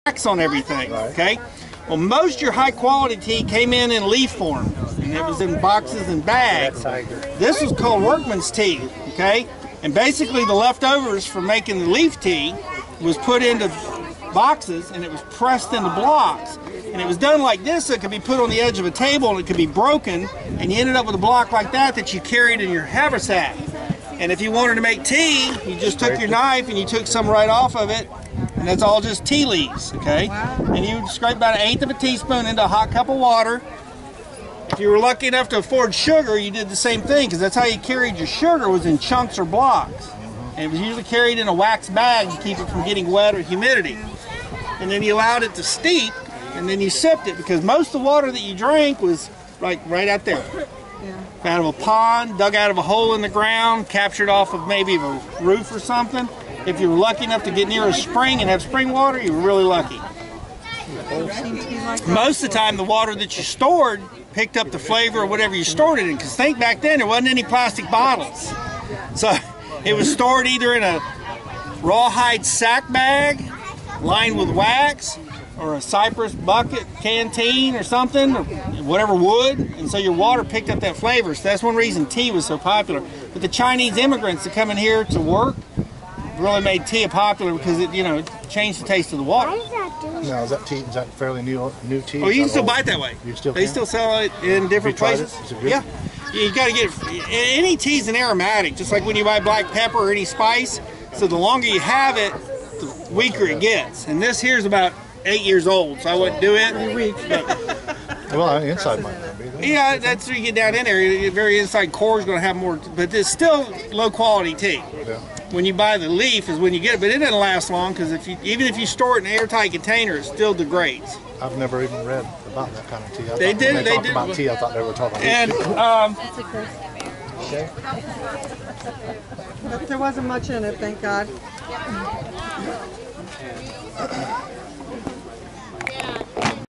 wax on everything, okay? Well, most of your high quality tea came in leaf form, and it was in boxes and bags. This was called workman's tea, okay? And basically the leftovers from making the leaf tea was put into boxes and it was pressed into blocks. And it was done like this, so it could be put on the edge of a table and it could be broken, and you ended up with a block like that you carried in your haversack. And if you wanted to make tea, you just took your knife and you took some right off of it, and that's all just tea leaves, okay? And you would scrape about 1/8 of a teaspoon into a hot cup of water. If you were lucky enough to afford sugar, you did the same thing, because that's how you carried your sugar, was in chunks or blocks. And it was usually carried in a wax bag to keep it from getting wet or humidity. And then you allowed it to steep, and then you sipped it, because most of the water that you drank was right out there. Out of a pond, dug out of a hole in the ground, captured off of maybe a roof or something. If you were lucky enough to get near a spring and have spring water, you were really lucky. Most of the time, the water that you stored picked up the flavor of whatever you stored it in, because think back then, there wasn't any plastic bottles. So it was stored either in a rawhide sack bag lined with wax, or a cypress bucket canteen or something, or whatever wood, and so your water picked up that flavor. So that's one reason tea was so popular. But the Chinese immigrants that come in here to work really made tea popular, because it, you know, it changed the taste of the water. Now, is that tea? Is that fairly new tea? Oh, you can still buy it that way. You still They can? still sell it in different places. Is it good? Yeah, you got to get it. Any tea's an aromatic, just like when you buy black pepper or any spice. So the longer you have it, the weaker it gets. And this here's about 8 years old, so I wouldn't do it. Well, inside might not be. Yeah, that's where you get down in there. The very inside core is going to have more, but it's still low quality tea. Yeah. When you buy the leaf is when you get it, but it doesn't last long, because even if you store it in an airtight container, it still degrades. I've never even read about that kind of tea. They did. When they talked about tea, I thought they were talking about tea. Okay. But there wasn't much in it, thank God.